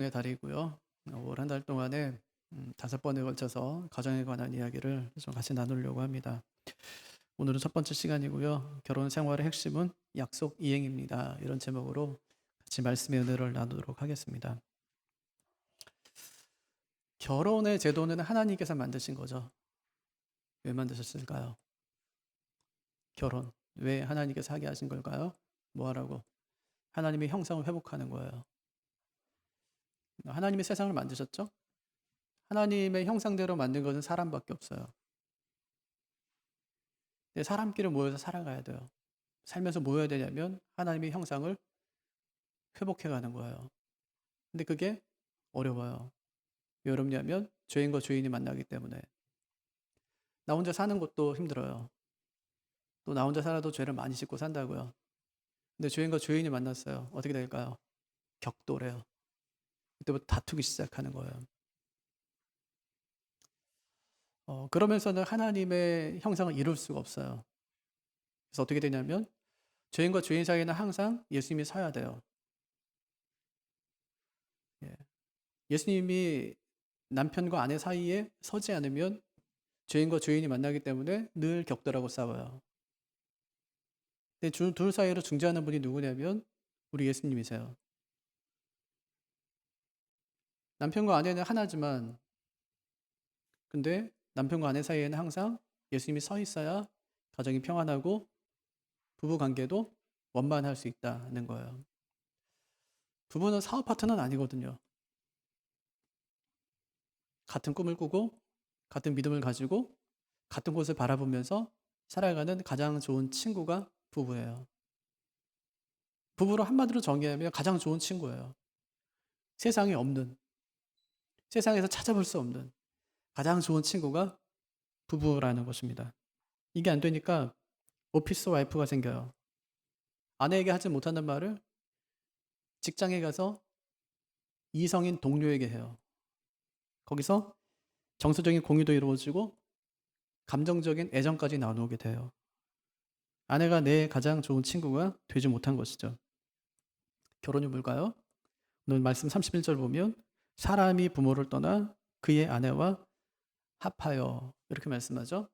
의 달이고요. 올 한 달 동안에 5번에 걸쳐서 가정에 관한 이야기를 좀 같이 나누려고 합니다. 오늘은 첫 번째 시간이고요. 결혼 생활의 핵심은 약속 이행입니다. 이런 제목으로 같이 말씀의 은혜를 나누도록 하겠습니다. 결혼의 제도는 하나님께서 만드신 거죠. 왜 만드셨을까요? 결혼. 왜 하나님께서 하게 하신 걸까요? 뭐 하라고? 하나님의 형상을 회복하는 거예요. 하나님이 세상을 만드셨죠? 하나님의 형상대로 만든 것은 사람밖에 없어요. 근데 사람끼리 모여서 살아가야 돼요. 살면서 뭐 해야 되냐면 하나님의 형상을 회복해 가는 거예요. 근데 그게 어려워요. 왜 어렵냐면 죄인과 죄인이 만나기 때문에. 나 혼자 사는 것도 힘들어요. 또 나 혼자 살아도 죄를 많이 짓고 산다고요. 근데 죄인과 죄인이 만났어요. 어떻게 될까요? 격돌해요. 그때부터 다투기 시작하는 거예요. 그러면서는 하나님의 형상을 이룰 수가 없어요. 그래서 어떻게 되냐면 죄인과 죄인 사이에는 항상 예수님이 서야 돼요. 예. 예수님이 남편과 아내 사이에 서지 않으면 죄인과 죄인이 만나기 때문에 늘 격돌하고 싸워요. 근데 둘 사이로 중재하는 분이 누구냐면 우리 예수님이세요. 남편과 아내는 하나지만 근데 남편과 아내 사이에는 항상 예수님이 서 있어야 가정이 평안하고 부부 관계도 원만할 수 있다는 거예요. 부부는 사업 파트너는 아니거든요. 같은 꿈을 꾸고 같은 믿음을 가지고 같은 곳을 바라보면서 살아가는 가장 좋은 친구가 부부예요. 부부로 한마디로 정의하면 가장 좋은 친구예요. 세상에 없는, 세상에서 찾아볼 수 없는 가장 좋은 친구가 부부라는 것입니다. 이게 안 되니까 오피스 와이프가 생겨요. 아내에게 하지 못하는 말을 직장에 가서 이성인 동료에게 해요. 거기서 정서적인 공유도 이루어지고 감정적인 애정까지 나누게 돼요. 아내가 내 가장 좋은 친구가 되지 못한 것이죠. 결혼이 뭘까요? 오늘 말씀 31절 보면 사람이 부모를 떠나 그의 아내와 합하여 이렇게 말씀하죠.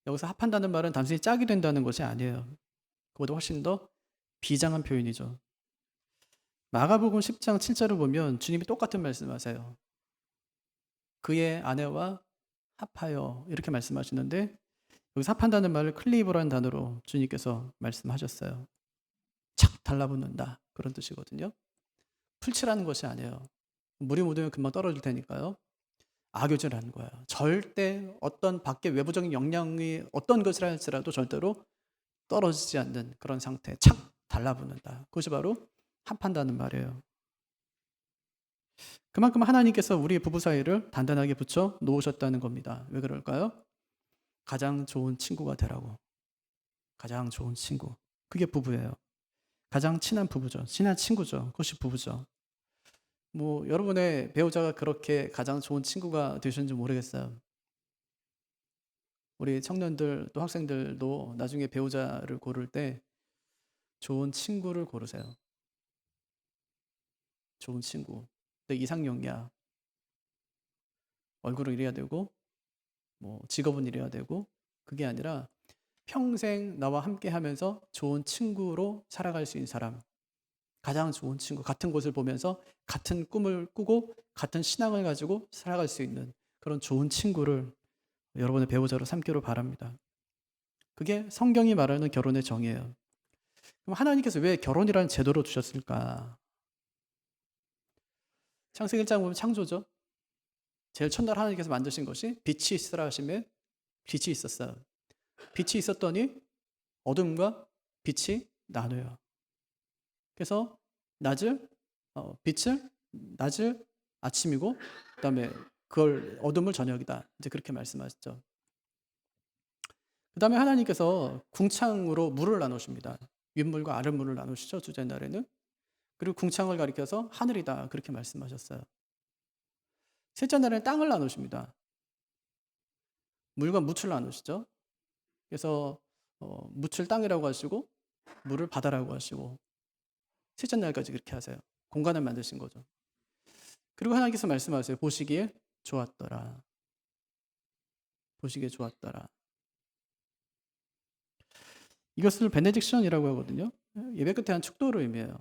여기서 합한다는 말은 단순히 짝이 된다는 것이 아니에요. 그보다 훨씬 더 비장한 표현이죠. 마가복음 10장 7절을 보면 주님이 똑같은 말씀하세요. 그의 아내와 합하여 이렇게 말씀하시는데 여기서 합한다는 말을 클리브라는 단어로 주님께서 말씀하셨어요. 착 달라붙는다 그런 뜻이거든요. 풀칠하는 것이 아니에요. 물이 묻으면 금방 떨어질 테니까요. 악교질하는 거예요. 절대 어떤 밖의 외부적인 영향이 어떤 것을 할지라도 절대로 떨어지지 않는 그런 상태, 착 달라붙는다. 그것이 바로 합한다는 말이에요. 그만큼 하나님께서 우리 부부 사이를 단단하게 붙여 놓으셨다는 겁니다. 왜 그럴까요? 가장 좋은 친구가 되라고. 가장 좋은 친구. 그게 부부예요. 가장 친한 부부죠. 친한 친구죠. 그것이 부부죠. 뭐 여러분의 배우자가 그렇게 가장 좋은 친구가 되셨는지 모르겠어요. 우리 청년들 또 학생들도 나중에 배우자를 고를 때 좋은 친구를 고르세요. 좋은 친구. 근데 이상형이야. 얼굴은 이래야 되고 뭐 직업은 이래야 되고 그게 아니라 평생 나와 함께 하면서 좋은 친구로 살아갈 수 있는 사람. 가장 좋은 친구. 같은 곳을 보면서 같은 꿈을 꾸고 같은 신앙을 가지고 살아갈 수 있는 그런 좋은 친구를 여러분의 배우자로 삼기를 바랍니다. 그게 성경이 말하는 결혼의 정의예요. 그럼 하나님께서 왜 결혼이라는 제도를 두셨을까? 창세기 1장 보면 창조죠. 제일 첫날 하나님께서 만드신 것이 빛이 있으라 하시면 빛이 있었어요. 빛이 있었더니 어둠과 빛이 나눠요. 그래서 낮을 빛을 낮을 아침이고 그다음에 그걸 어둠을 저녁이다. 이제 그렇게 말씀하셨죠. 그다음에 하나님께서 궁창으로 물을 나누십니다. 윗물과 아랫물을 나누시죠. 둘째 날에는. 그리고 궁창을 가리켜서 하늘이다. 그렇게 말씀하셨어요. 셋째 날에는 땅을 나누십니다. 물과 묻을 나누시죠. 그래서 묻을 땅이라고 하시고 물을 바다라고 하시고 셋째 날까지 그렇게 하세요. 공간을 만드신 거죠. 그리고 하나님께서 말씀하세요. 보시기에 좋았더라. 보시기에 좋았더라. 이것을 베네딕션이라고 하거든요. 예배 끝에 한 축도를 의미해요.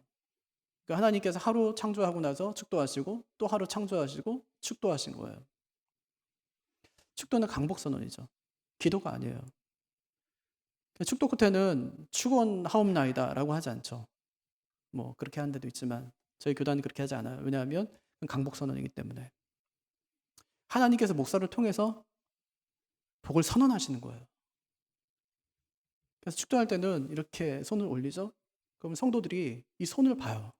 그러니까 하나님께서 하루 창조하고 나서 축도하시고 또 하루 창조하시고 축도하신 거예요. 축도는 강복선언이죠. 기도가 아니에요. 축도 끝에는 축원하옵나이다라고 하지 않죠. 뭐 그렇게 하는 데도 있지만 저희 교단은 그렇게 하지 않아요. 왜냐하면 강복선언이기 때문에. 하나님께서 목사를 통해서 복을 선언하시는 거예요. 그래서 축도할 때는 이렇게 손을 올리죠. 그럼 성도들이 이 손을 봐요.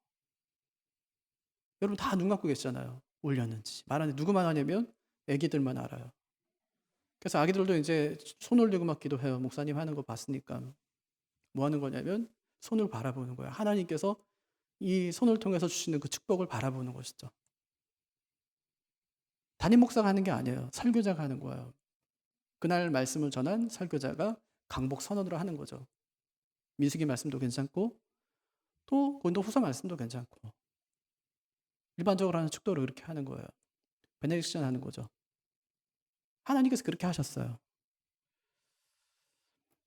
여러분 다 눈 감고 계시잖아요. 올렸는지. 말하는데 누구만 하냐면 애기들만 알아요. 그래서 아기들도 이제 손 올리고 막 기도해요. 목사님 하는 거 봤으니까. 뭐 하는 거냐면 손을 바라보는 거예요. 하나님께서 이 손을 통해서 주시는 그 축복을 바라보는 것이죠. 담임 목사가 하는 게 아니에요. 설교자가 하는 거예요. 그날 말씀을 전한 설교자가 강복 선언으로 하는 거죠. 민수기 말씀도 괜찮고 또 고린도 후서 말씀도 괜찮고 일반적으로 하는 축도를 그렇게 하는 거예요. 베네딕션 하는 거죠. 하나님께서 그렇게 하셨어요.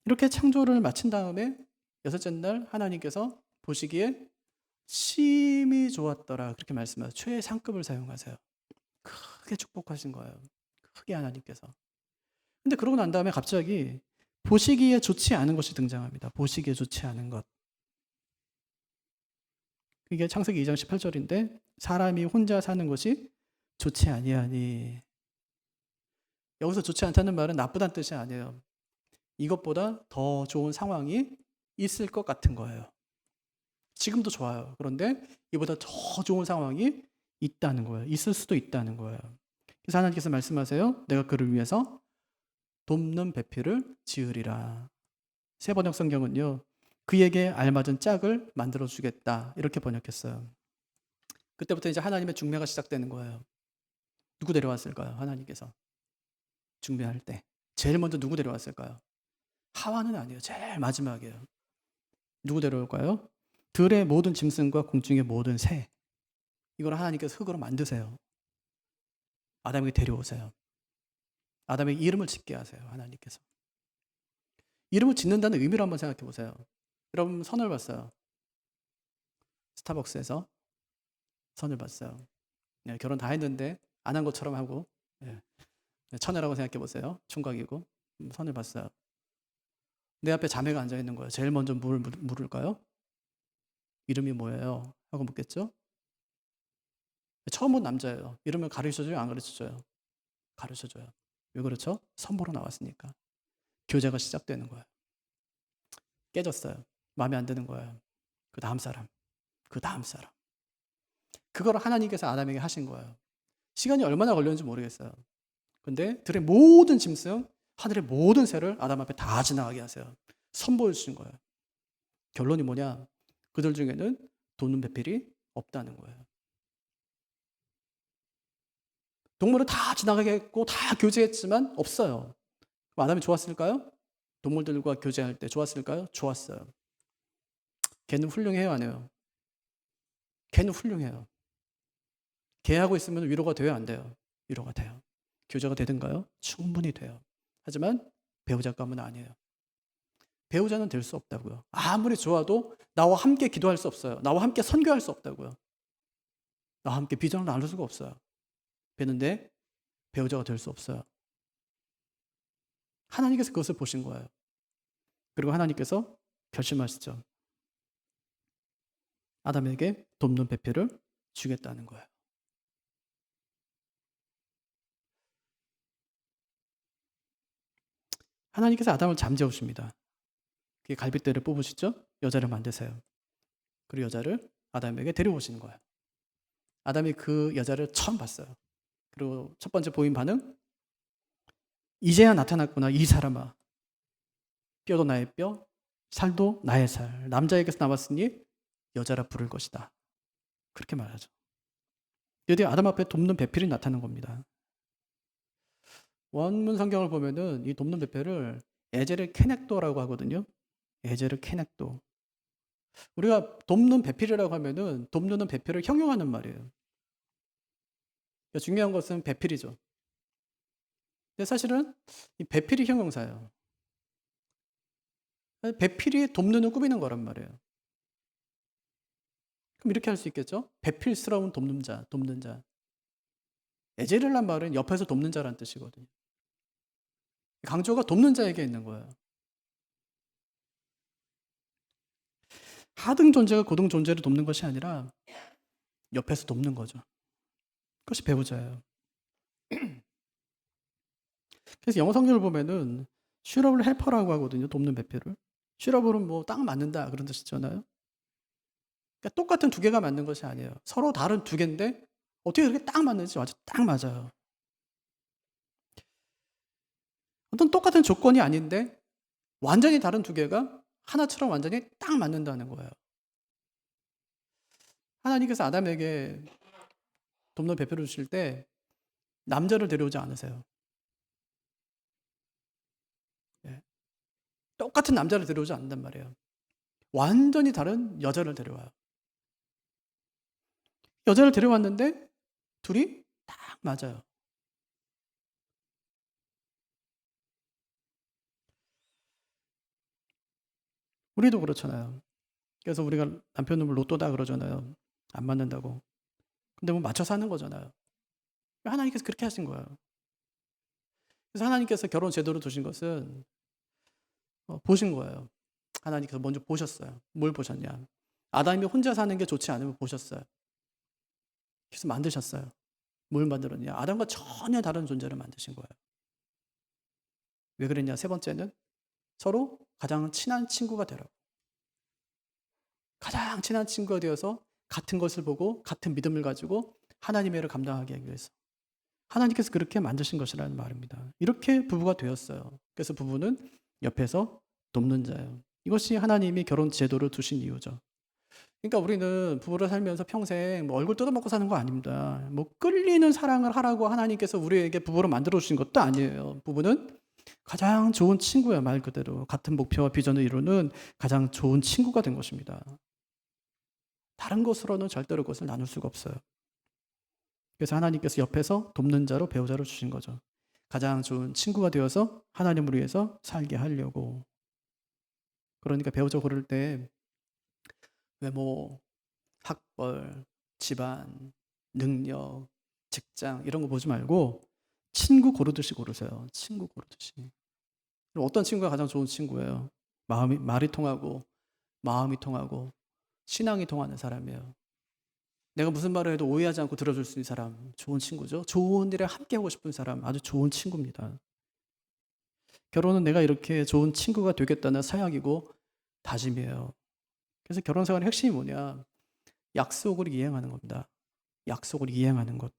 이렇게 창조를 마친 다음에 여섯째 날 하나님께서 보시기에 심히 좋았더라 그렇게 말씀하세요. 최상급을 사용하세요. 크게 축복하신 거예요. 크게 하나님께서. 근데 그러고 난 다음에 갑자기 보시기에 좋지 않은 것이 등장합니다. 보시기에 좋지 않은 것. 이게 창세기 2장 18절인데 사람이 혼자 사는 것이 좋지 아니하니. 여기서 좋지 않다는 말은 나쁘다는 뜻이 아니에요. 이것보다 더 좋은 상황이 있을 것 같은 거예요. 지금도 좋아요. 그런데 이보다 더 좋은 상황이 있다는 거예요. 있을 수도 있다는 거예요. 그래서 하나님께서 말씀하세요. 내가 그를 위해서 돕는 배필을 지으리라. 새 번역 성경은요. 그에게 알맞은 짝을 만들어 주겠다. 이렇게 번역했어요. 그때부터 이제 하나님의 중매가 시작되는 거예요. 누구 데려왔을까요? 하나님께서. 중매할 때. 제일 먼저 누구 데려왔을까요? 하와는 아니에요. 제일 마지막이에요. 누구 데려올까요? 들의 모든 짐승과 공중의 모든 새. 이걸 하나님께서 흙으로 만드세요. 아담에게 데려오세요. 아담에게 이름을 짓게 하세요. 하나님께서. 이름을 짓는다는 의미를 한번 생각해 보세요. 여러분 선을 봤어요. 스타벅스에서 선을 봤어요. 네, 결혼 다 했는데 안 한 것처럼 하고 네, 처녀라고 생각해 보세요. 총각이고 선을 봤어요. 내 앞에 자매가 앉아 있는 거예요. 제일 먼저 물을까요? 이름이 뭐예요? 하고 묻겠죠? 처음 본 남자예요. 이름을 가르쳐줘요? 안 가르쳐줘요? 가르쳐줘요. 왜 그렇죠? 선보러 나왔으니까. 교제가 시작되는 거예요. 깨졌어요. 마음에 안 드는 거예요. 그 다음 사람. 그 다음 사람. 그걸 하나님께서 아담에게 하신 거예요. 시간이 얼마나 걸렸는지 모르겠어요. 근데 들의 모든 짐승, 하늘의 모든 새를 아담 앞에 다 지나가게 하세요. 선보여 주신 거예요. 결론이 뭐냐? 그들 중에는 돕는 배필이 없다는 거예요. 동물을 다 지나가게 했고 다 교제했지만 없어요. 아담이 좋았을까요? 동물들과 교제할 때 좋았을까요? 좋았어요. 걔는 훌륭해요, 안 해요? 걔는 훌륭해요. 걔하고 있으면 위로가 돼요, 안 돼요? 위로가 돼요. 교제가 되든가요? 충분히 돼요. 하지만 배우자감은 아니에요. 배우자는 될 수 없다고요. 아무리 좋아도 나와 함께 기도할 수 없어요. 나와 함께 선교할 수 없다고요. 나와 함께 비전을 나눌 수가 없어요. 되는데 배우자가 될 수 없어요. 하나님께서 그것을 보신 거예요. 그리고 하나님께서 결심하시죠. 아담에게 돕는 배필을 주겠다는 거예요. 하나님께서 아담을 잠재우십니다. 그게 갈빗대를 뽑으시죠? 여자를 만드세요. 그리고 여자를 아담에게 데려오시는 거예요. 아담이 그 여자를 처음 봤어요. 그리고 첫 번째 보인 반응? 이제야 나타났구나, 이 사람아. 뼈도 나의 뼈, 살도 나의 살. 남자에게서 나왔으니 여자라 부를 것이다. 그렇게 말하죠. 드디어 아담 앞에 돕는 배필이 나타난 겁니다. 원문 성경을 보면은 이 돕는 배필을 에제르 케넥도라고 하거든요. 에제르 케넥도. 우리가 돕는 배필이라고 하면은 돕는 배필을 형용하는 말이에요. 중요한 것은 배필이죠. 근데 사실은 이 배필이 형용사예요. 배필이 돕는 꾸미는 거란 말이에요. 그럼 이렇게 할 수 있겠죠? 배필스러운 돕는 자, 돕는 자. 에제르란 말은 옆에서 돕는 자라는 뜻이거든요. 강조가 돕는 자에게 있는 거예요. 하등 존재가 고등 존재를 돕는 것이 아니라 옆에서 돕는 거죠. 그것이 배우자예요. 그래서 영어 성경을 보면은 슈러블 헬퍼라고 하거든요. 돕는 배필을. 슈러블은 뭐 딱 맞는다 그런 뜻이잖아요. 그러니까 똑같은 두 개가 맞는 것이 아니에요. 서로 다른 두 개인데 어떻게 그렇게 딱 맞는지 아주 딱 맞아요. 어떤 똑같은 조건이 아닌데 완전히 다른 두 개가 하나처럼 완전히 딱 맞는다는 거예요. 하나님께서 아담에게 돕는 배필을 주실 때 남자를 데려오지 않으세요. 예. 똑같은 남자를 데려오지 않는단 말이에요. 완전히 다른 여자를 데려와요. 여자를 데려왔는데 둘이 딱 맞아요. 우리도 그렇잖아요. 그래서 우리가 남편 놈을 로또다 그러잖아요. 안 맞는다고. 근데 뭐 맞춰서 하는 거잖아요. 하나님께서 그렇게 하신 거예요. 그래서 하나님께서 결혼 제도로 두신 것은 보신 거예요. 하나님께서 먼저 보셨어요. 뭘 보셨냐. 아담이 혼자 사는 게 좋지 않으면 보셨어요. 그래서 만드셨어요. 뭘 만들었냐. 아담과 전혀 다른 존재를 만드신 거예요. 왜 그랬냐. 세 번째는 서로 가장 친한 친구가 되라고. 가장 친한 친구가 되어서 같은 것을 보고 같은 믿음을 가지고 하나님의 일을 감당하게 하기 위해서. 하나님께서 그렇게 만드신 것이라는 말입니다. 이렇게 부부가 되었어요. 그래서 부부는 옆에서 돕는 자예요. 이것이 하나님이 결혼 제도를 두신 이유죠. 그러니까 우리는 부부를 살면서 평생 뭐 얼굴 뜯어먹고 사는 거 아닙니다. 뭐 끌리는 사랑을 하라고 하나님께서 우리에게 부부로 만들어 주신 것도 아니에요. 부부는 가장 좋은 친구야, 말 그대로. 같은 목표와 비전을 이루는 가장 좋은 친구가 된 것입니다. 다른 것으로는 절대로 그것을 나눌 수가 없어요. 그래서 하나님께서 옆에서 돕는 자로 배우자를 주신 거죠. 가장 좋은 친구가 되어서 하나님을 위해서 살게 하려고. 그러니까 배우자 고를 때 외모, 학벌, 집안, 능력, 직장 이런 거 보지 말고 친구 고르듯이 고르세요. 친구 고르듯이. 그럼 어떤 친구가 가장 좋은 친구예요? 말이 통하고 마음이 통하고 신앙이 통하는 사람이에요. 내가 무슨 말을 해도 오해하지 않고 들어줄 수 있는 사람, 좋은 친구죠. 좋은 일에 함께 하고 싶은 사람, 아주 좋은 친구입니다. 결혼은 내가 이렇게 좋은 친구가 되겠다는 서약이고 다짐이에요. 그래서 결혼 생활의 핵심이 뭐냐? 약속을 이행하는 겁니다. 약속을 이행하는 것.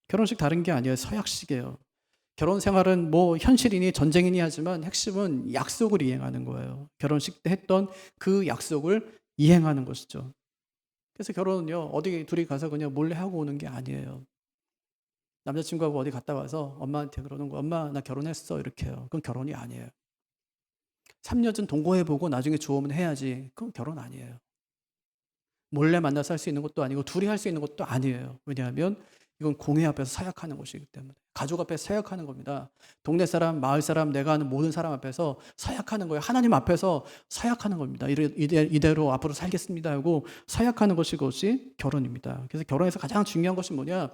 결혼식 다른 게 아니에요. 서약식이에요. 결혼 생활은 뭐 현실이니 전쟁이니 하지만 핵심은 약속을 이행하는 거예요. 결혼식 때 했던 그 약속을 이행하는 것이죠. 그래서 결혼은요, 어디 둘이 가서 그냥 몰래 하고 오는 게 아니에요. 남자친구하고 어디 갔다 와서 엄마한테 그러는 거, 엄마 나 결혼했어 이렇게 해요. 그건 결혼이 아니에요. 3년 전 동거해보고 나중에 좋으면 해야지. 그건 결혼 아니에요. 몰래 만나서 할 수 있는 것도 아니고 둘이 할 수 있는 것도 아니에요. 왜냐하면 이건 공회 앞에서 사역하는 것이기 때문에. 가족 앞에서 사역하는 겁니다. 동네 사람, 마을 사람, 내가 아는 모든 사람 앞에서 사역하는 거예요. 하나님 앞에서 사역하는 겁니다. 이대로 앞으로 살겠습니다 하고 사역하는 것이 그것이 결혼입니다. 그래서 결혼에서 가장 중요한 것이 뭐냐?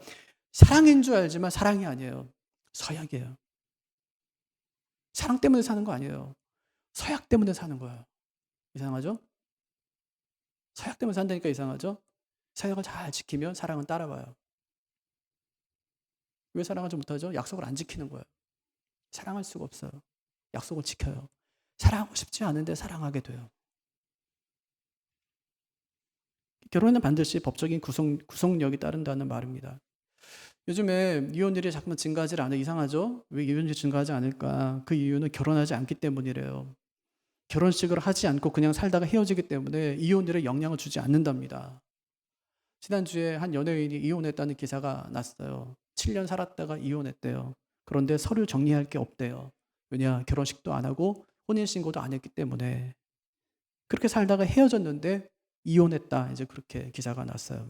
사랑인 줄 알지만 사랑이 아니에요. 서약이에요. 사랑 때문에 사는 거 아니에요. 서약 때문에 사는 거예요. 이상하죠? 서약 때문에 산다니까 이상하죠? 서약을 잘 지키면 사랑은 따라와요. 왜 사랑하지 못하죠? 약속을 안 지키는 거예요. 사랑할 수가 없어요. 약속을 지켜요. 사랑하고 싶지 않은데 사랑하게 돼요. 결혼은 반드시 법적인 구속력이 따른다는 말입니다. 요즘에 이혼율이 자꾸만 증가하지 않아. 이상하죠? 왜 이혼율이 증가하지 않을까? 그 이유는 결혼하지 않기 때문이래요. 결혼식을 하지 않고 그냥 살다가 헤어지기 때문에 이혼율에 영향을 주지 않는답니다. 지난주에 한 연예인이 이혼했다는 기사가 났어요. 7년 살았다가 이혼했대요. 그런데 서류 정리할 게 없대요. 왜냐? 결혼식도 안 하고 혼인신고도 안 했기 때문에. 그렇게 살다가 헤어졌는데 이혼했다. 이제 그렇게 기사가 났어요.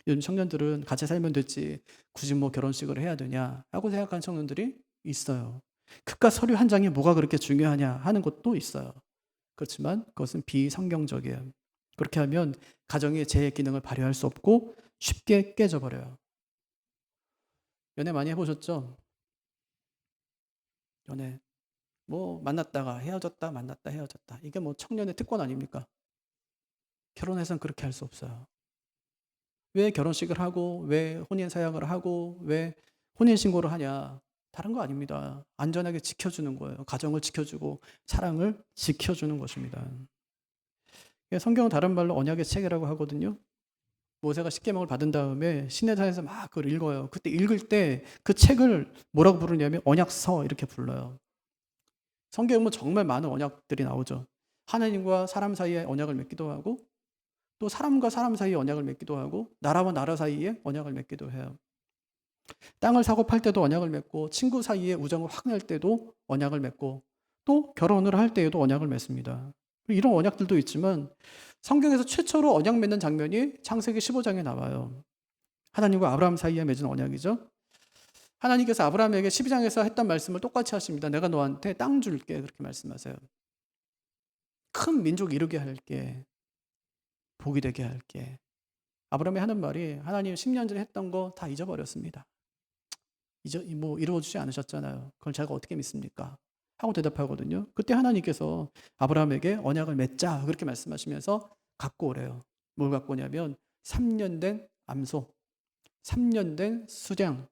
요즘 청년들은 같이 살면 됐지 굳이 뭐 결혼식을 해야 되냐 하고 생각하는 청년들이 있어요. 그깟 서류 한 장이 뭐가 그렇게 중요하냐 하는 것도 있어요. 그렇지만 그것은 비성경적이에요. 그렇게 하면 가정의 제 기능을 발휘할 수 없고 쉽게 깨져버려요. 연애 많이 해보셨죠? 연애. 뭐 만났다가 헤어졌다 만났다 헤어졌다. 이게 뭐 청년의 특권 아닙니까? 결혼해서는 그렇게 할 수 없어요. 왜 결혼식을 하고 왜 혼인 서약을 하고 왜 혼인 신고를 하냐? 다른 거 아닙니다. 안전하게 지켜주는 거예요. 가정을 지켜주고 사랑을 지켜주는 것입니다. 성경은 다른 말로 언약의 책이라고 하거든요. 모세가 십계명을 받은 다음에 시내산에서 막 그걸 읽어요. 그때 읽을 때 그 책을 뭐라고 부르냐면 언약서 이렇게 불러요. 성경에 보면 정말 많은 언약들이 나오죠. 하나님과 사람 사이에 언약을 맺기도 하고 또 사람과 사람 사이에 언약을 맺기도 하고 나라와 나라 사이에 언약을 맺기도 해요. 땅을 사고 팔 때도 언약을 맺고 친구 사이에 우정을 확 낼 때도 언약을 맺고 또 결혼을 할 때에도 언약을 맺습니다. 이런 언약들도 있지만 성경에서 최초로 언약 맺는 장면이 창세기 15장에 나와요. 하나님과 아브라함 사이에 맺은 언약이죠. 하나님께서 아브라함에게 12장에서 했던 말씀을 똑같이 하십니다. 내가 너한테 땅 줄게 그렇게 말씀하세요. 큰 민족 이루게 할게. 복이 되게 할게. 아브라함이 하는 말이 하나님 10년 전에 했던 거 다 잊어버렸습니다. 뭐 이루어주지 않으셨잖아요. 그걸 제가 어떻게 믿습니까? 하고 대답하거든요. 그때 하나님께서 아브라함에게 언약을 맺자 그렇게 말씀하시면서 갖고 오래요. 뭘 갖고 오냐면 3년 된 암소, 3년 된 수량,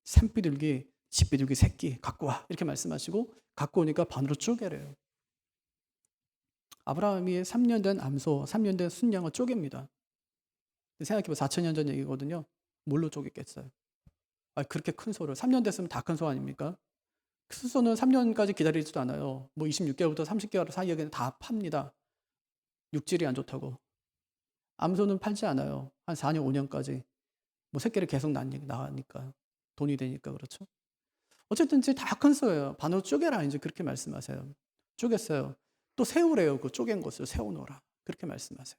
산비둘기, 집비둘기 새끼 갖고 와 이렇게 말씀하시고 갖고 오니까 반으로 쪼개래요. 아브라함이 3년 된 암소, 3년 된 순양을 쪼갭니다. 생각해보면 4천년 전 얘기거든요. 뭘로 쪼갰겠어요? 그렇게 큰 소를 3년 됐으면 다 큰 소 아닙니까? 큰 소는 3년까지 기다리지도 않아요. 뭐 26개월부터 30개월 사이에 그냥 다 팝니다. 육질이 안 좋다고. 암소는 팔지 않아요. 한 4년, 5년까지. 뭐 새끼를 계속 낳으니까. 돈이 되니까 그렇죠. 어쨌든 이제 다 큰 소예요. 반으로 쪼개라 이제 그렇게 말씀하세요. 쪼갰어요. 또 세우래요. 그 쪼갠 것을 세워놓으라. 그렇게 말씀하세요.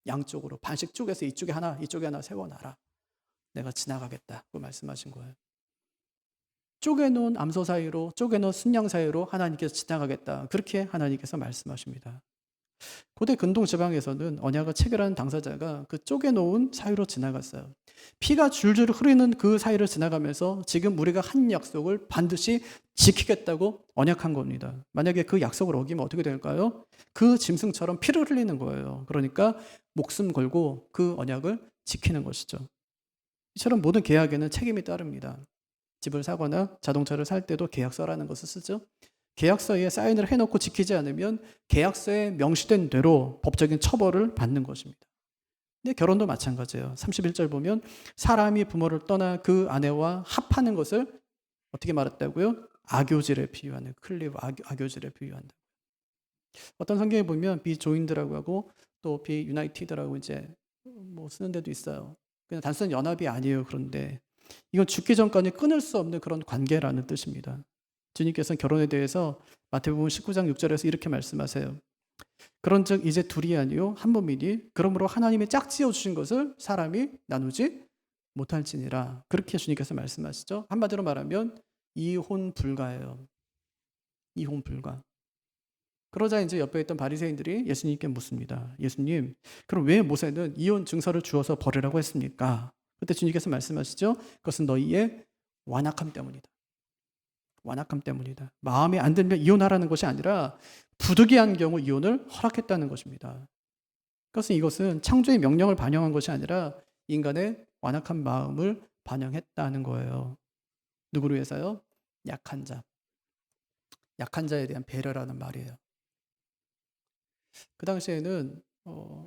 양쪽으로 반씩 쪼개서 이쪽에 하나 세워놔라. 내가 지나가겠다고 말씀하신 거예요. 쪼개놓은 암소 사이로 쪼개놓은 순양 사이로 하나님께서 지나가겠다. 그렇게 하나님께서 말씀하십니다. 고대 근동 지방에서는 언약을 체결하는 당사자가 그 쪼개놓은 사이로 지나갔어요. 피가 줄줄 흐르는 그 사이를 지나가면서 지금 우리가 한 약속을 반드시 지키겠다고 언약한 겁니다. 만약에 그 약속을 어기면 어떻게 될까요? 그 짐승처럼 피를 흘리는 거예요. 그러니까 목숨 걸고 그 언약을 지키는 것이죠. 이처럼 모든 계약에는 책임이 따릅니다. 집을 사거나 자동차를 살 때도 계약서라는 것을 쓰죠. 계약서에 사인을 해놓고 지키지 않으면 계약서에 명시된 대로 법적인 처벌을 받는 것입니다. 근데 결혼도 마찬가지예요. 31절 보면 사람이 부모를 떠나 그 아내와 합하는 것을 어떻게 말했다고요? 악교질에 비유하는, 클리브 악교질에 비유한다. 어떤 성경에 보면 비조인드라고 하고 또 비유나이티드라고 이제 뭐 쓰는 데도 있어요. 그냥 단순한 연합이 아니에요. 그런데 이건 죽기 전까지 끊을 수 없는 그런 관계라는 뜻입니다. 주님께서는 결혼에 대해서 마태복음 19장 6절에서 이렇게 말씀하세요. 그런즉 이제 둘이 아니요 한 몸이니 그러므로 하나님이 짝지어 주신 것을 사람이 나누지 못할지니라. 그렇게 주님께서 말씀하시죠. 한마디로 말하면 이혼 불가예요. 이혼 불가. 그러자 이제 옆에 있던 바리새인들이 예수님께 묻습니다. 예수님, 그럼 왜 모세는 이혼 증서를 주어서 버리라고 했습니까? 그때 주님께서 말씀하시죠. 그것은 너희의 완악함 때문이다. 완악함 때문이다. 마음에 안 들면 이혼하라는 것이 아니라 부득이한 경우 이혼을 허락했다는 것입니다. 그것은 이것은 창조의 명령을 반영한 것이 아니라 인간의 완악한 마음을 반영했다는 거예요. 누구를 위해서요? 약한 자. 약한 자에 대한 배려라는 말이에요. 그 당시에는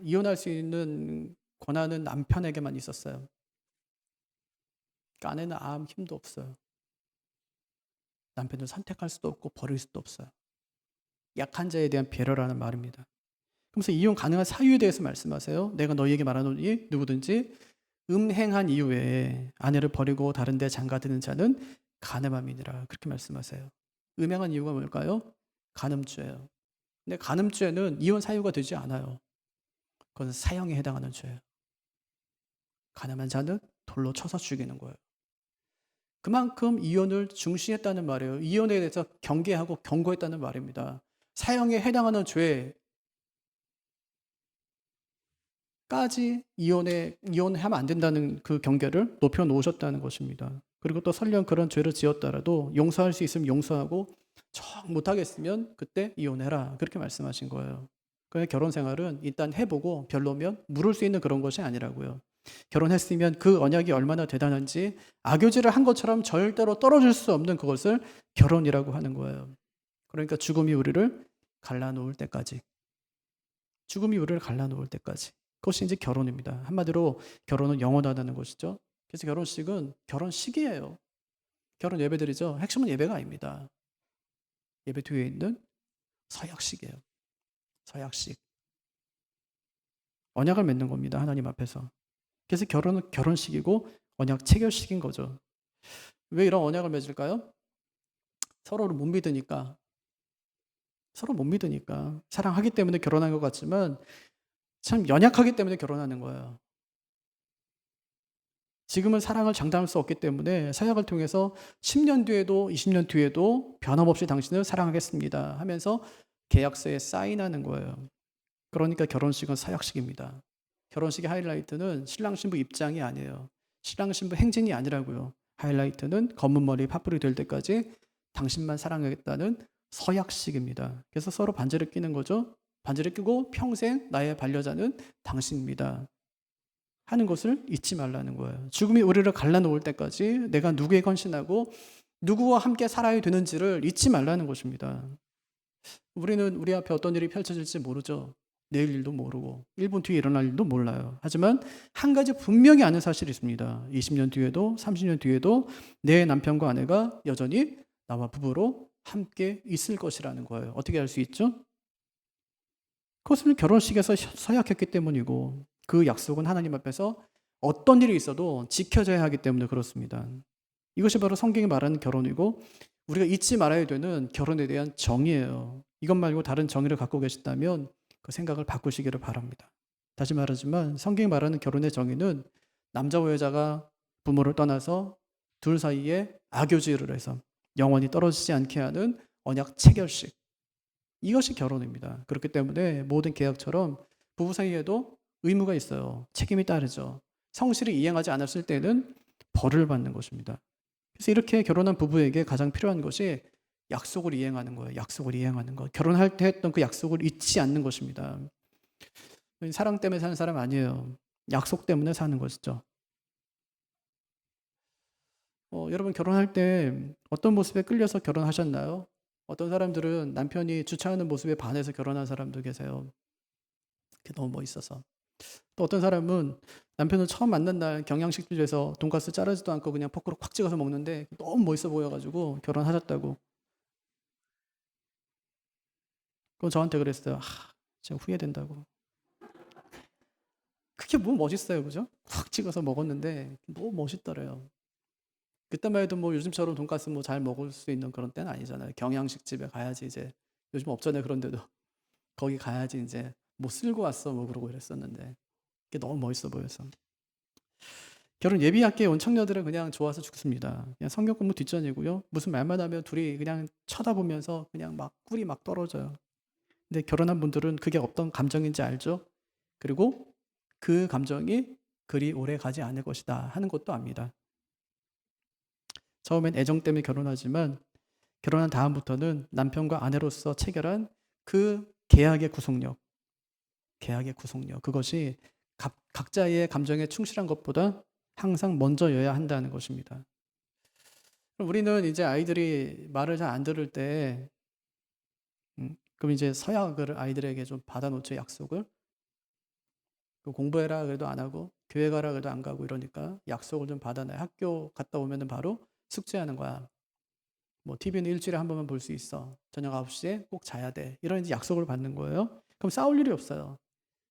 이혼할 수 있는 권한은 남편에게만 있었어요. 그러니까 아내는 아무 힘도 없어요. 남편을 선택할 수도 없고 버릴 수도 없어요. 약한 자에 대한 배려라는 말입니다. 그러면서 이혼 가능한 사유에 대해서 말씀하세요. 내가 너희에게 말하노니 누구든지 음행한 이후에 아내를 버리고 다른 데 장가드는 자는 간음함이니라. 그렇게 말씀하세요. 음행한 이유가 뭘까요? 간음죄예요. 근데 간음죄는 이혼 사유가 되지 않아요. 그건 사형에 해당하는 죄예요. 가늠한 자는 돌로 쳐서 죽이는 거예요. 그만큼 이혼을 중시했다는 말이에요. 이혼에 대해서 경계하고 경고했다는 말입니다. 사형에 해당하는 죄까지 이혼하면 안 된다는 그 경계를 높여 놓으셨다는 것입니다. 그리고 또 설령 그런 죄를 지었더라도 용서할 수 있으면 용서하고 정 못하겠으면 그때 이혼해라. 그렇게 말씀하신 거예요. 그러니까 결혼 생활은 일단 해보고 별로면 물을 수 있는 그런 것이 아니라고요. 결혼했으면 그 언약이 얼마나 대단한지 악교질을 한 것처럼 절대로 떨어질 수 없는 그것을 결혼이라고 하는 거예요. 그러니까 죽음이 우리를 갈라놓을 때까지. 죽음이 우리를 갈라놓을 때까지. 그것이 이제 결혼입니다. 한마디로 결혼은 영원하다는 것이죠. 그래서 결혼식은 결혼식이에요. 결혼 예배드리죠. 핵심은 예배가 아닙니다. 예배 뒤에 있는 서약식이에요. 서약식. 언약을 맺는 겁니다. 하나님 앞에서. 그래서 결혼은 결혼식이고 언약 체결식인 거죠. 왜 이런 언약을 맺을까요? 서로를 못 믿으니까. 서로 못 믿으니까. 사랑하기 때문에 결혼한 것 같지만 참 연약하기 때문에 결혼하는 거예요. 지금은 사랑을 장담할 수 없기 때문에 서약을 통해서 10년 뒤에도 20년 뒤에도 변함없이 당신을 사랑하겠습니다 하면서 계약서에 사인하는 거예요. 그러니까 결혼식은 서약식입니다. 결혼식의 하이라이트는 신랑 신부 입장이 아니에요. 신랑 신부 행진이 아니라고요. 하이라이트는 검은 머리 파뿌리 될 때까지 당신만 사랑하겠다는 서약식입니다. 그래서 서로 반지를 끼는 거죠. 반지를 끼고 평생 나의 반려자는 당신입니다 하는 것을 잊지 말라는 거예요. 죽음이 우리를 갈라놓을 때까지 내가 누구에 헌신하고 누구와 함께 살아야 되는지를 잊지 말라는 것입니다. 우리는 우리 앞에 어떤 일이 펼쳐질지 모르죠. 내일 일도 모르고 1분 뒤에 일어날 일도 몰라요. 하지만 한 가지 분명히 아는 사실이 있습니다. 20년 뒤에도 30년 뒤에도 내 남편과 아내가 여전히 나와 부부로 함께 있을 것이라는 거예요. 어떻게 알 수 있죠? 그것은 결혼식에서 서약했기 때문이고 그 약속은 하나님 앞에서 어떤 일이 있어도 지켜져야 하기 때문에 그렇습니다. 이것이 바로 성경이 말하는 결혼이고 우리가 잊지 말아야 되는 결혼에 대한 정의예요. 이것 말고 다른 정의를 갖고 계신다면 그 생각을 바꾸시기를 바랍니다. 다시 말하지만 성경이 말하는 결혼의 정의는 남자와 여자가 부모를 떠나서 둘 사이에 악교질을 해서 영원히 떨어지지 않게 하는 언약 체결식. 이것이 결혼입니다. 그렇기 때문에 모든 계약처럼 부부 사이에도 의무가 있어요. 책임이 따르죠. 성실히 이행하지 않았을 때는 벌을 받는 것입니다. 그래서 이렇게 결혼한 부부에게 가장 필요한 것이 약속을 이행하는 거예요. 약속을 이행하는 것. 결혼할 때 했던 그 약속을 잊지 않는 것입니다. 사랑 때문에 사는 사람 아니에요. 약속 때문에 사는 것이죠. 여러분 결혼할 때 어떤 모습에 끌려서 결혼하셨나요? 어떤 사람들은 남편이 주차하는 모습에 반해서 결혼한 사람도 계세요. 그게 너무 멋있어서. 또 어떤 사람은 남편을 처음 만난 날 경양식집에서 돈가스 자르지도 않고 그냥 포크로 콱 찍어서 먹는데 너무 멋있어 보여가지고 결혼하셨다고. 그건 저한테 그랬어요. 진짜 후회된다고. 그게 뭐 멋있어요, 그죠? 콱 찍어서 먹었는데 너무 멋있더래요. 그때만 해도 뭐 요즘처럼 돈가스 뭐 잘 먹을 수 있는 그런 때는 아니잖아요. 경양식집에 가야지 이제 요즘 없잖아요, 그런데도. 거기 가야지 이제 뭐 쓸고 왔어 뭐 그러고 이랬었는데 그게 너무 멋있어 보여서. 결혼 예비학교에 온 청년들은 그냥 좋아서 죽습니다. 그냥 성경 공부 뒷전이고요. 무슨 말만 하면 둘이 그냥 쳐다보면서 그냥 막 꿀이 막 떨어져요. 근데 결혼한 분들은 그게 어떤 감정인지 알죠? 그리고 그 감정이 그리 오래 가지 않을 것이다 하는 것도 압니다. 처음엔 애정 때문에 결혼하지만 결혼한 다음부터는 남편과 아내로서 체결한 그 계약의 구속력, 그것이 각자의 감정에 충실한 것보다 항상 먼저여야 한다는 것입니다. 우리는 이제 아이들이 말을 잘 안 들을 때, 그럼 이제 서약을 아이들에게 좀 받아놓죠, 약속을. 공부해라 그래도 안 하고, 교회 가라 그래도 안 가고 이러니까 약속을 좀 받아놔요. 학교 갔다 오면은 바로 숙제하는 거야. 뭐 TV는 일주일에 한 번만 볼 수 있어. 저녁 9시에 꼭 자야 돼. 이런 이제 약속을 받는 거예요. 그럼 싸울 일이 없어요.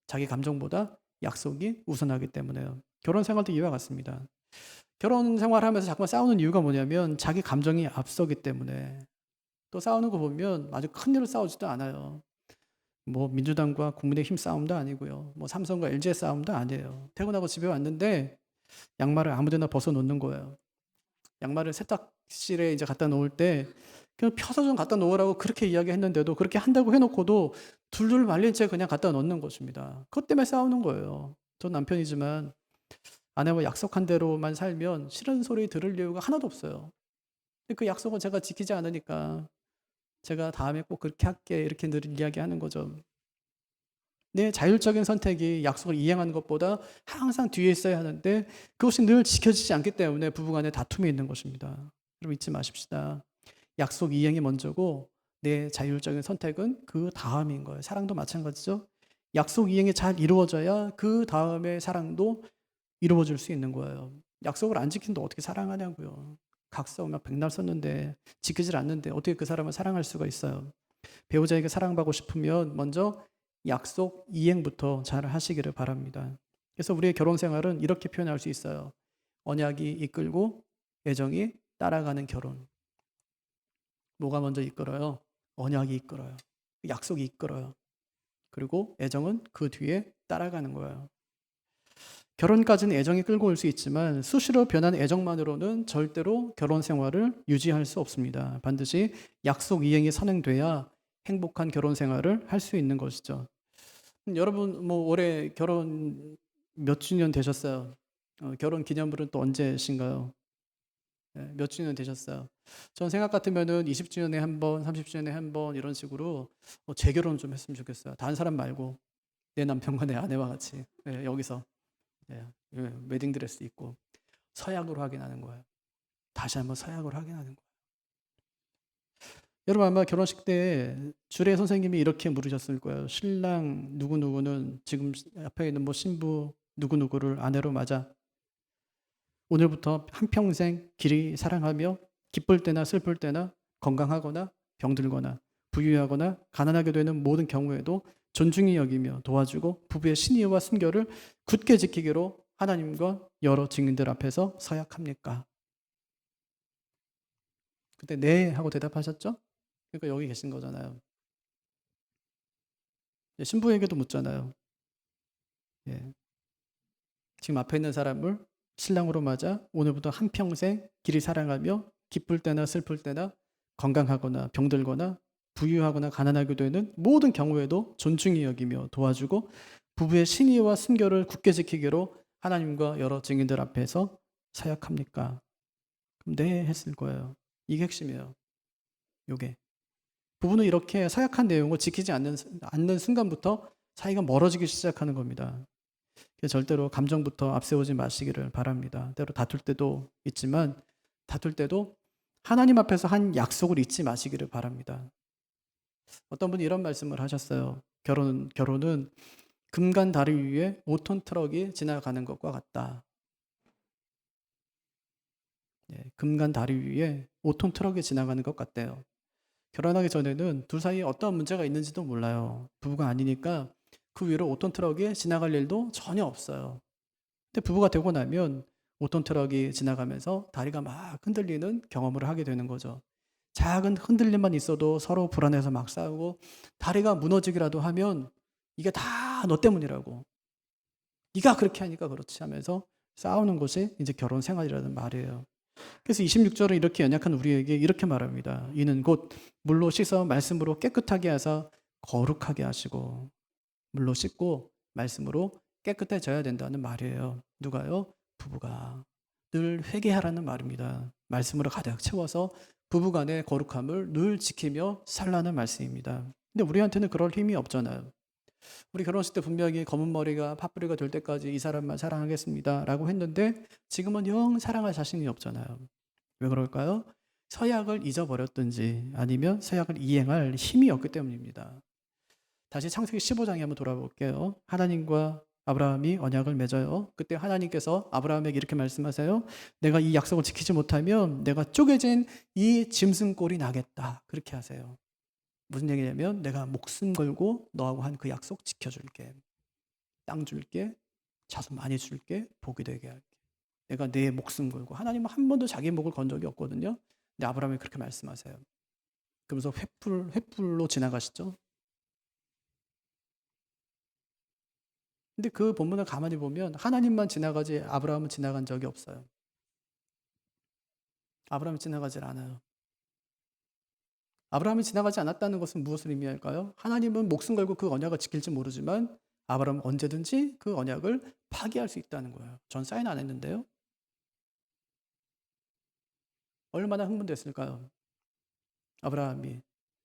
자기 감정보다 약속이 우선하기 때문에요. 결혼 생활도 이와 같습니다. 결혼 생활하면서 자꾸만 싸우는 이유가 뭐냐면 자기 감정이 앞서기 때문에. 또 싸우는 거 보면 아주 큰 일을 싸우지도 않아요. 뭐 민주당과 국민의힘 싸움도 아니고요. 뭐 삼성과 LG의 싸움도 아니에요. 퇴근하고 집에 왔는데 양말을 아무 데나 벗어 놓는 거예요. 양말을 세탁실에 이제 갖다 놓을 때 그냥 펴서 좀 갖다 놓으라고 그렇게 이야기했는데도, 그렇게 한다고 해 놓고도 둘둘 말린 채 그냥 갖다 놓는 것입니다. 그것 때문에 싸우는 거예요. 전 남편이지만 아내와 약속한 대로만 살면 싫은 소리 들을 이유가 하나도 없어요. 근데 그 약속은 제가 지키지 않으니까 제가 "다음에 꼭 그렇게 할게." 이렇게 늘 이야기하는 거죠. 내 자율적인 선택이 약속을 이행하는 것보다 항상 뒤에 있어야 하는데, 그것이 늘 지켜지지 않기 때문에 부부간에 다툼이 있는 것입니다. 여러분 잊지 마십시다. 약속 이행이 먼저고 내 자율적인 선택은 그다음인 거예요. 사랑도 마찬가지죠. 약속 이행이 잘 이루어져야 그다음에 사랑도 이루어질 수 있는 거예요. 약속을 안 지킨다 어떻게 사랑하냐고요. 각서 막 백날 썼는데 지키질 않는데 어떻게 그 사람을 사랑할 수가 있어요. 배우자에게 사랑받고 싶으면 먼저 약속 이행부터 잘 하시기를 바랍니다. 그래서 우리의 결혼 생활은 이렇게 표현할 수 있어요. 언약이 이끌고 애정이 따라가는 결혼. 뭐가 먼저 이끌어요? 언약이 이끌어요. 약속이 이끌어요. 그리고 애정은 그 뒤에 따라가는 거예요. 결혼까지는 애정이 끌고 올 수 있지만 수시로 변한 애정만으로는 절대로 결혼 생활을 유지할 수 없습니다. 반드시 약속 이행이 선행돼야 행복한 결혼 생활을 할 수 있는 것이죠. 여러분 뭐 올해 결혼 몇 주년 되셨어요? 결혼 기념일은 또 언제신가요? 네, 몇 주년 되셨어요? 전 생각 같으면은 20주년에 한 번, 30주년에 한 번 이런 식으로 재결혼 좀 했으면 좋겠어요. 다른 사람 말고 내 남편과 내 아내와 같이, 예, 여기서, 예, 예, 웨딩드레스 입고 서약으로 확인하는 거예요. 다시 한번 서약으로 확인하는 거예요. 여러분 아마 결혼식 때 주례 선생님이 이렇게 물으셨을 거예요. 신랑 누구누구는 지금 앞에 있는 뭐 신부 누구누구를 아내로 맞아 오늘부터 한평생 길이 사랑하며 기쁠 때나 슬플 때나 건강하거나 병들거나 부유하거나 가난하게 되는 모든 경우에도 존중히 여기며 도와주고 부부의 신의와 순결을 굳게 지키기로 하나님과 여러 증인들 앞에서 서약합니까? 그때 네 하고 대답하셨죠? 그러니까 여기 계신 거잖아요. 신부에게도 묻잖아요. 예. 지금 앞에 있는 사람을 신랑으로 맞아 오늘부터 한평생 길이 사랑하며 기쁠 때나 슬플 때나 건강하거나 병들거나 부유하거나 가난하게 되는 모든 경우에도 존중히 여기며 도와주고 부부의 신의와 순결을 굳게 지키기로 하나님과 여러 증인들 앞에서 사약합니까? 그럼 네 했을 거예요. 이게 핵심이에요. 요게. 부부는 이렇게 사약한 내용을 지키지 않는 순간부터 사이가 멀어지기 시작하는 겁니다. 절대로 감정부터 앞세우지 마시기를 바랍니다. 때로 다툴 때도 있지만 다툴 때도 하나님 앞에서 한 약속을 잊지 마시기를 바랍니다. 어떤 분이 이런 말씀을 하셨어요. 결혼은 금간 다리 위에 5톤 트럭이 지나가는 것과 같다. 예, 금간 다리 위에 5톤 트럭이 지나가는 것 같대요. 결혼하기 전에는 둘 사이에 어떤 문제가 있는지도 몰라요. 부부가 아니니까 그 위로 5톤 트럭이 지나갈 일도 전혀 없어요. 근데 부부가 되고 나면 5톤 트럭이 지나가면서 다리가 막 흔들리는 경험을 하게 되는 거죠. 작은 흔들림만 있어도 서로 불안해서 막 싸우고, 다리가 무너지기라도 하면 이게 다 너 때문이라고. 네가 그렇게 하니까 그렇지 하면서 싸우는 것이 이제 결혼 생활이라는 말이에요. 그래서 26절은 이렇게 연약한 우리에게 이렇게 말합니다. 이는 곧 물로 씻어 말씀으로 깨끗하게 하사 거룩하게 하시고, 물로 씻고 말씀으로 깨끗해져야 된다는 말이에요. 누가요? 부부가. 늘 회개하라는 말입니다. 말씀으로 가득 채워서 부부간의 거룩함을 늘 지키며 살라는 말씀입니다. 근데 우리한테는 그럴 힘이 없잖아요. 우리 결혼식 때 분명히 검은 머리가 팥뿌리가 될 때까지 이 사람만 사랑하겠습니다 라고 했는데 지금은 영 사랑할 자신이 없잖아요. 왜 그럴까요? 서약을 잊어버렸든지 아니면 서약을 이행할 힘이 없기 때문입니다. 다시 창세기 15장에 한번 돌아볼게요. 하나님과 아브라함이 언약을 맺어요. 그때 하나님께서 아브라함에게 이렇게 말씀하세요. 내가 이 약속을 지키지 못하면 내가 쪼개진 이 짐승꼴이 나겠다. 그렇게 하세요. 무슨 얘기냐면 내가 목숨 걸고 너하고 한 그 약속 지켜줄게. 땅 줄게. 자손 많이 줄게. 복이 되게 할게. 내가 내 목숨 걸고. 하나님은 한 번도 자기 목을 건 적이 없거든요. 근데 아브라함이 그렇게 말씀하세요. 그러면서 횃불로 지나가시죠. 근데 그 본문을 가만히 보면 하나님만 지나가지 아브라함은 지나간 적이 없어요. 아브라함이 지나가질 않아요. 아브라함이 지나가지 않았다는 것은 무엇을 의미할까요? 하나님은 목숨 걸고 그 언약을 지킬지 모르지만 아브라함은 언제든지 그 언약을 파기할 수 있다는 거예요. 전 사인 안 했는데요. 얼마나 흥분됐을까요? 아브라함이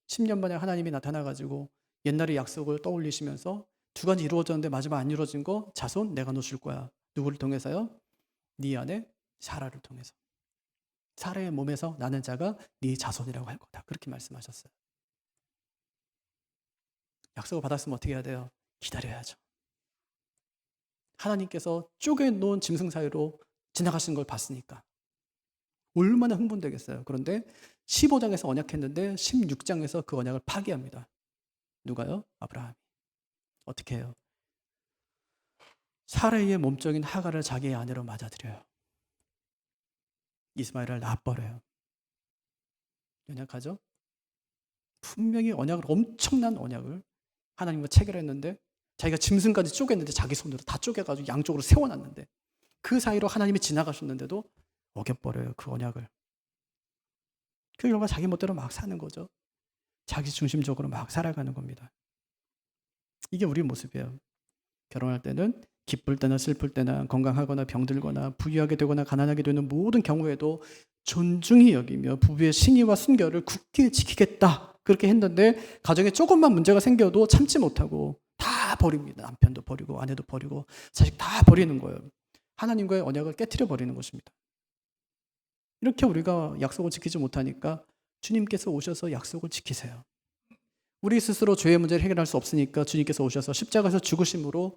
10년 만에 하나님이 나타나가지고 옛날의 약속을 떠올리시면서 두 가지 이루어졌는데 마지막 안 이루어진 거 자손 내가 너 줄 거야. 누구를 통해서요? 네 아내 사라를 통해서. 사라의 몸에서 나는 자가 네 자손이라고 할 거다. 그렇게 말씀하셨어요. 약속을 받았으면 어떻게 해야 돼요? 기다려야죠. 하나님께서 쪼개놓은 짐승 사이로 지나가시는 걸 봤으니까 얼마나 흥분되겠어요. 그런데 15장에서 언약했는데 16장에서 그 언약을 파기합니다. 누가요? 아브라함이. 어떻게 해요? 사라의 몸적인 하갈을 자기의 아내로 맞아들여요. 이스마엘을 놔버려요. 연약하죠? 분명히 언약을, 엄청난 언약을 하나님과 체결했는데 자기가 짐승까지 쪼갰는데 자기 손으로 다 쪼개가지고 양쪽으로 세워놨는데 그 사이로 하나님이 지나가셨는데도 어겨버려요. 그 언약을. 그 결과 자기 멋대로 막 사는 거죠. 자기 중심적으로 막 살아가는 겁니다. 이게 우리 모습이에요. 결혼할 때는 기쁠 때나 슬플 때나 건강하거나 병들거나 부유하게 되거나 가난하게 되는 모든 경우에도 존중히 여기며 부부의 신의와 순결을 굳게 지키겠다. 그렇게 했는데 가정에 조금만 문제가 생겨도 참지 못하고 다 버립니다. 남편도 버리고 아내도 버리고 자식 다 버리는 거예요. 하나님과의 언약을 깨트려 버리는 것입니다. 이렇게 우리가 약속을 지키지 못하니까 주님께서 오셔서 약속을 지키세요. 우리 스스로 죄의 문제를 해결할 수 없으니까 주님께서 오셔서 십자가에서 죽으심으로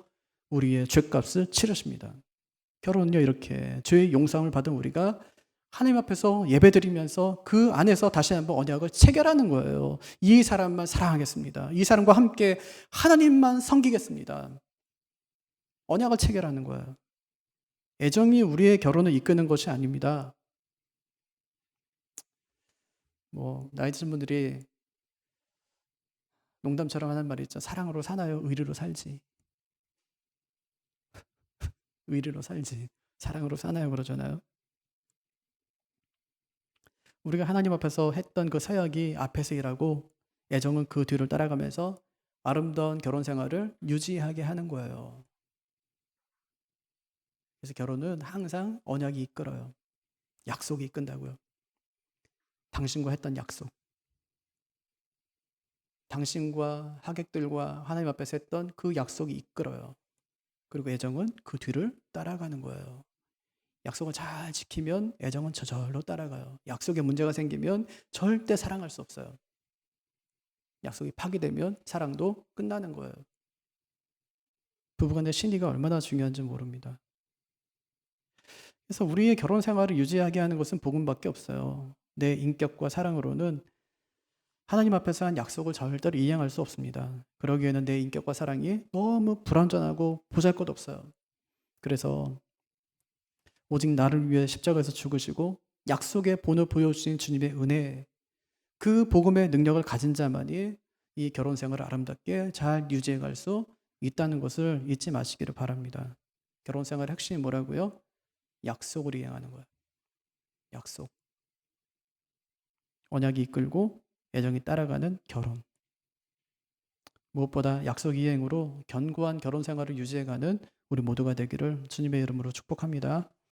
우리의 죄값을 치르십니다. 결혼은요, 이렇게 죄의 용서함을 받은 우리가 하나님 앞에서 예배드리면서 그 안에서 다시 한번 언약을 체결하는 거예요. 이 사람만 사랑하겠습니다. 이 사람과 함께 하나님만 섬기겠습니다. 언약을 체결하는 거예요. 애정이 우리의 결혼을 이끄는 것이 아닙니다. 나이 드신 분들이 농담처럼 하는 말이 있죠. 사랑으로 사나요? 의리로 살지. 의리로 살지. 사랑으로 사나요? 그러잖아요. 우리가 하나님 앞에서 했던 그 사역이 앞에서 일하고 애정은 그 뒤를 따라가면서 아름다운 결혼 생활을 유지하게 하는 거예요. 그래서 결혼은 항상 언약이 이끌어요. 약속이 이끈다고요. 당신과 했던 약속. 당신과 하객들과 하나님 앞에서 했던 그 약속이 이끌어요. 그리고 애정은 그 뒤를 따라가는 거예요. 약속을 잘 지키면 애정은 저절로 따라가요. 약속에 문제가 생기면 절대 사랑할 수 없어요. 약속이 파기되면 사랑도 끝나는 거예요. 부부간의 신의가 얼마나 중요한지 모릅니다. 그래서 우리의 결혼 생활을 유지하게 하는 것은 복음밖에 없어요. 내 인격과 사랑으로는 하나님 앞에서 한 약속을 절대로 이행할 수 없습니다. 그러기에는 내 인격과 사랑이 너무 불완전하고 보잘것없어요. 그래서 오직 나를 위해 십자가에서 죽으시고 약속의 본을 보여주신 주님의 은혜, 그 복음의 능력을 가진 자만이 이 결혼 생활을 아름답게 잘 유지해 갈 수 있다는 것을 잊지 마시기를 바랍니다. 결혼 생활의 핵심이 뭐라고요? 약속을 이행하는 거예요. 약속. 언약이 이끌고 애정이 따라가는 결혼. 무엇보다 약속 이행으로 견고한 결혼 생활을 유지해가는 우리 모두가 되기를 주님의 이름으로 축복합니다.